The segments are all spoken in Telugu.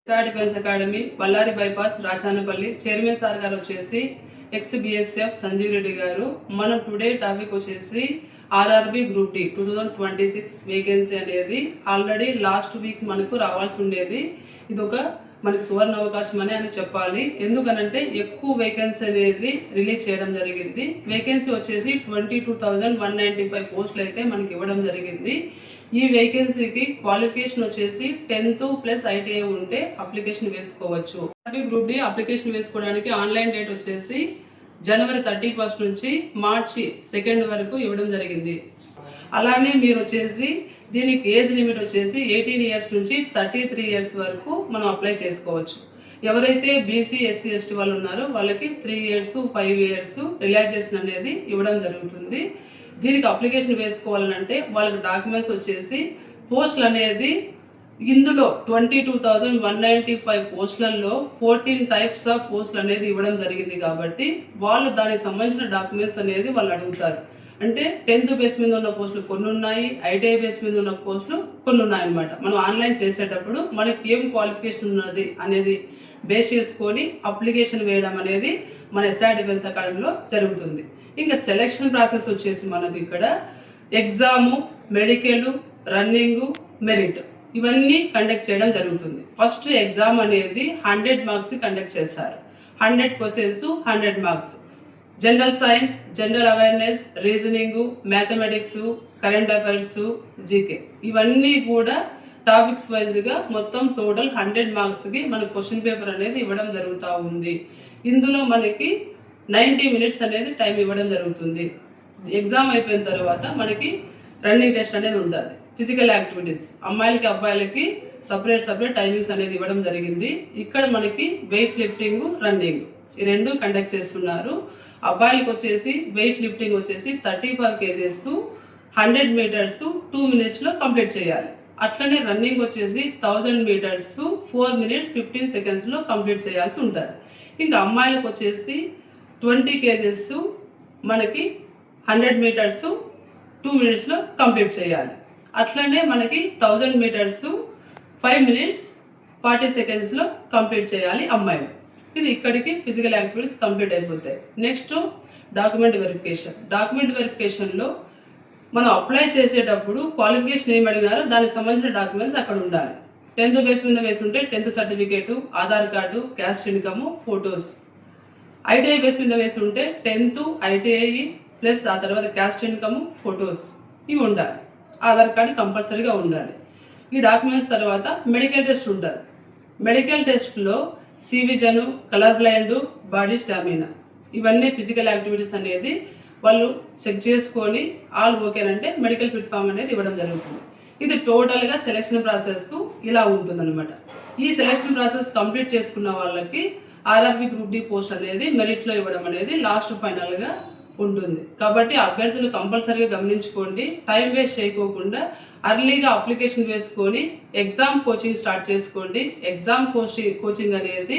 Defence academy Ballari bypass Rachanapalli chairman sir గారు వచ్చేసి ఎక్స్ బిఎస్ఎఫ్ సంజీవ్ రెడ్డి గారు. మన టుడే టాపిక్ వచ్చేసి ఆర్ఆర్బి గ్రూప్ డి 2026 వేకెన్సీ అనేది ఆల్రెడీ లాస్ట్ వీక్ మనకు రావాల్సి ఉండేది. ఇది ఒక మనకి సువర్ణ అవకాశం అని చెప్పాలి. ఎందుకనంటే ఎక్కువ వేకెన్సీ అనేది రిలీజ్ చేయడం జరిగింది. వేకెన్సీ వచ్చేసి 22,195 పోస్టులు అయితే మనకి ఇవ్వడం జరిగింది. ఈ వేకెన్సీకి క్వాలిఫికేషన్ వచ్చేసి 10th ప్లస్ ఐటీఐ ఉంటే అప్లికేషన్ వేసుకోవచ్చు. గ్రూప్ డి అప్లికేషన్ వేసుకోవడానికి ఆన్లైన్ డేట్ వచ్చేసి జనవరి 31 నుంచి మార్చి 2 వరకు ఇవ్వడం జరిగింది. అలానే మీరు వచ్చేసి దీనికి ఏజ్ లిమిట్ వచ్చేసి 18 ఇయర్స్ నుంచి 33 ఇయర్స్ వరకు మనం అప్లై చేసుకోవచ్చు. ఎవరైతే బీసీ ఎస్సీ ఎస్టీ వాళ్ళు ఉన్నారో వాళ్ళకి 3 ఇయర్స్ 5 ఇయర్స్ రిలాక్సేషన్ అనేది ఇవ్వడం జరుగుతుంది. దీనికి అప్లికేషన్ వేసుకోవాలంటే వాళ్ళకి డాక్యుమెంట్స్ వచ్చేసి పోస్టులు అనేది ఇందులో 22,195 పోస్టులలో 14 టైప్స్ ఆఫ్ పోస్టులు అనేది ఇవ్వడం జరిగింది. కాబట్టి వాళ్ళు దానికి సంబంధించిన డాక్యుమెంట్స్ అనేది వాళ్ళు అడుగుతారు. అంటే 10th బేస్ మీద ఉన్న పోస్టులు కొన్ని ఉన్నాయి, ఐటీఐ బేస్ మీద ఉన్న పోస్టులు కొన్ని ఉన్నాయన్నమాట. మనం ఆన్లైన్ చేసేటప్పుడు మనకి ఏం క్వాలిఫికేషన్ ఉన్నది అనేది బేస్ చేసుకొని అప్లికేషన్ వేయడం అనేది మన ఎస్ఆర్ డిఫెన్స్ అకాడమీలో జరుగుతుంది. ఇంకా సెలెక్షన్ ప్రాసెస్ వచ్చేసి మనకి ఇక్కడ ఎగ్జాము, మెడికల్, రన్నింగ్, మెరిట్ ఇవన్నీ కండక్ట్ చేయడం జరుగుతుంది. ఫస్ట్ ఎగ్జామ్ అనేది 100 మార్క్స్కి కండక్ట్ చేస్తారు. 100 questions 100 marks. General science, general awareness, reasoning, mathematics, current affairs, GK ఇవన్నీ కూడా టాపిక్స్ వైజ్గా మొత్తం టోటల్ 100 మార్క్స్కి మనకు క్వశ్చన్ పేపర్ అనేది ఇవ్వడం జరుగుతూ ఉంది. ఇందులో మనకి 90 మినిట్స్ అనేది టైం ఇవ్వడం జరుగుతుంది. ఎగ్జామ్ అయిపోయిన తర్వాత మనకి రన్నింగ్ టెస్ట్ అనేది ఉంటుంది. ఫిజికల్ యాక్టివిటీస్ అమ్మాయిలకి అబ్బాయిలకి సపరేట్ టైమింగ్స్ అనేది ఇవ్వడం జరిగింది. ఇక్కడ మనకి వెయిట్ లిఫ్టింగ్, రన్నింగ్ ఈ రెండు కండక్ట్ చేస్తున్నారు. అబ్బాయిలకు వచ్చేసి వెయిట్ లిఫ్టింగ్ వచ్చేసి 35 kgs 100 మీటర్స్ 2 minutesలో కంప్లీట్ చేయాలి. అట్లనే రన్నింగ్ వచ్చేసి 1000 మీటర్స్ 4 minutes 15 secondsలో కంప్లీట్ చేయాల్సి ఉంటుంది. ఇంకా అమ్మాయిలకు వచ్చేసి 20 kgs మనకి 100 మీటర్స్ 2 minutesలో కంప్లీట్ చేయాలి. అట్లనే మనకి 1000 మీటర్స్ 5 minutes 40 secondsలో కంప్లీట్ చేయాలి అమ్మాయిలు. ఇది ఇక్కడికి ఫిజికల్ యాక్టివిటీస్ కంప్లీట్ అయిపోతాయి. నెక్స్ట్ డాక్యుమెంట్ వెరిఫికేషన్లో మనం అప్లై చేసేటప్పుడు క్వాలిఫికేషన్ ఏమి అడిగినారో దానికి సంబంధించిన డాక్యుమెంట్స్ అక్కడ ఉండాలి. 10th బేస్ మీద వేసి ఉంటే 10th certificate, Aadhaar card, caste income, photos. ITI base మీద వేసి ఉంటే 10th ఐటీఐ ప్లస్ ఆ తర్వాత క్యాస్ట్ ఇన్కమ్, ఫొటోస్ ఇవి ఉండాలి. ఆధార్ కార్డు కంపల్సరీగా ఉండాలి. ఈ డాక్యుమెంట్స్ తర్వాత మెడికల్ టెస్ట్ ఉంటుంది. మెడికల్ టెస్ట్లో సివిజను, కలర్ బ్లైండ్, బాడీ స్టామినా ఇవన్నీ ఫిజికల్ యాక్టివిటీస్ అనేది వాళ్ళు చెక్ చేసుకొని ఆల్ ఓకేనంటే మెడికల్ ఫిట్ ఫామ్ అనేది ఇవ్వడం జరుగుతుంది. ఇది టోటల్గా సెలెక్షన్ ప్రాసెస్ ఇలా ఉంటుందన్నమాట. ఈ సెలెక్షన్ ప్రాసెస్ కంప్లీట్ చేసుకున్న వాళ్ళకి ఆర్ఆర్బి గ్రూప్ డి పోస్ట్ అనేది మెరిట్లో ఇవ్వడం అనేది లాస్ట్ ఫైనల్గా ఉంటుంది. కాబట్టి అభ్యర్థులు కంపల్సరీగా గమనించుకోండి. టైం వేస్ట్ చేయకోకుండా అర్లీగా అప్లికేషన్ వేసుకొని ఎగ్జామ్ కోచింగ్ స్టార్ట్ చేసుకోండి. ఎగ్జామ్ కోచింగ్ అనేది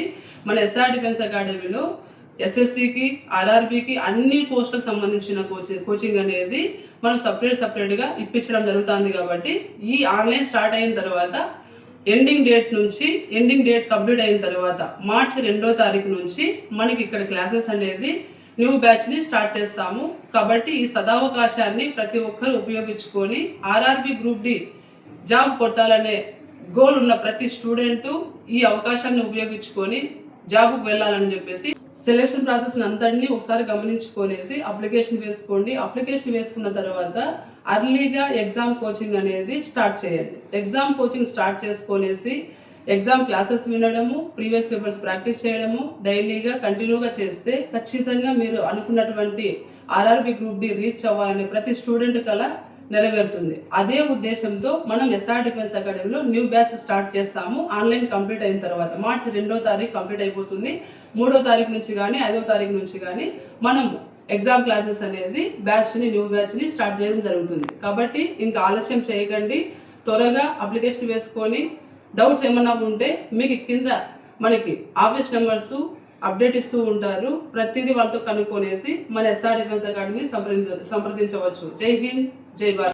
మన ఎస్ఆర్ డిఫెన్స్ అకాడమీలో ఎస్ఎస్సికి, ఆర్ఆర్బికి అన్ని పోస్టులకు సంబంధించిన కోచింగ్ అనేది మనం సపరేట్గా ఇప్పించడం జరుగుతుంది. కాబట్టి ఈ ఆన్లైన్ స్టార్ట్ అయిన తర్వాత ఎండింగ్ డేట్ కంప్లీట్ అయిన తర్వాత మార్చి 2వ తారీఖు నుంచి మనకి ఇక్కడ క్లాసెస్ అనేది న్యూ బ్యాచ్ని స్టార్ట్ చేస్తాము. కాబట్టి ఈ సదావకాశాన్ని ప్రతి ఒక్కరు ఉపయోగించుకొని ఆర్ఆర్బి గ్రూప్ డి జాబ్ కొట్టాలనే గోల్ ఉన్న ప్రతి స్టూడెంటు ఈ అవకాశాన్ని ఉపయోగించుకొని జాబ్కు వెళ్ళాలని చెప్పేసి సెలెక్షన్ ప్రాసెస్ అంతటినీ ఒకసారి గమనించుకొనేసి అప్లికేషన్ వేసుకోండి. అప్లికేషన్ వేసుకున్న తర్వాత అర్లీగా ఎగ్జామ్ కోచింగ్ అనేది స్టార్ట్ చేయండి. ఎగ్జామ్ కోచింగ్ స్టార్ట్ చేసుకొనేసి ఎగ్జామ్ క్లాసెస్ వినడము, ప్రీవియస్ పేపర్స్ ప్రాక్టీస్ చేయడము డైలీగా కంటిన్యూగా చేస్తే ఖచ్చితంగా మీరు అనుకున్నటువంటి ఆర్ఆర్బి గ్రూప్ డి రీచ్ అవ్వాలనే ప్రతి స్టూడెంట్ కల నెరవేరుతుంది. అదే ఉద్దేశంతో మనం ఎస్ఆర్ డిఫెన్స్ అకాడమీలో న్యూ బ్యాచ్ స్టార్ట్ చేస్తాము. ఆన్లైన్ కంప్లీట్ అయిన తర్వాత మార్చి 2వ తారీఖు కంప్లీట్ అయిపోతుంది. 3వ తారీఖు నుంచి కానీ 5వ తారీఖు నుంచి కానీ మనం ఎగ్జామ్ క్లాసెస్ అనేది న్యూ బ్యాచ్ని స్టార్ట్ చేయడం జరుగుతుంది. కాబట్టి ఇంకా ఆలస్యం చేయకండి. త్వరగా అప్లికేషన్ వేసుకొని డౌట్స్ ఏమన్నా ఉంటే మీకు కింద మనకి ఆఫీస్ నెంబర్స్ అప్డేట్ ఇస్తూ ఉంటారు. ప్రతిదీ వాళ్ళతో కనుక్కొనేసి మన ఎస్ఆర్ డిఫెన్స్ అకాడమీ సంప్రదించవచ్చు. జై హింద్, జై భారత్.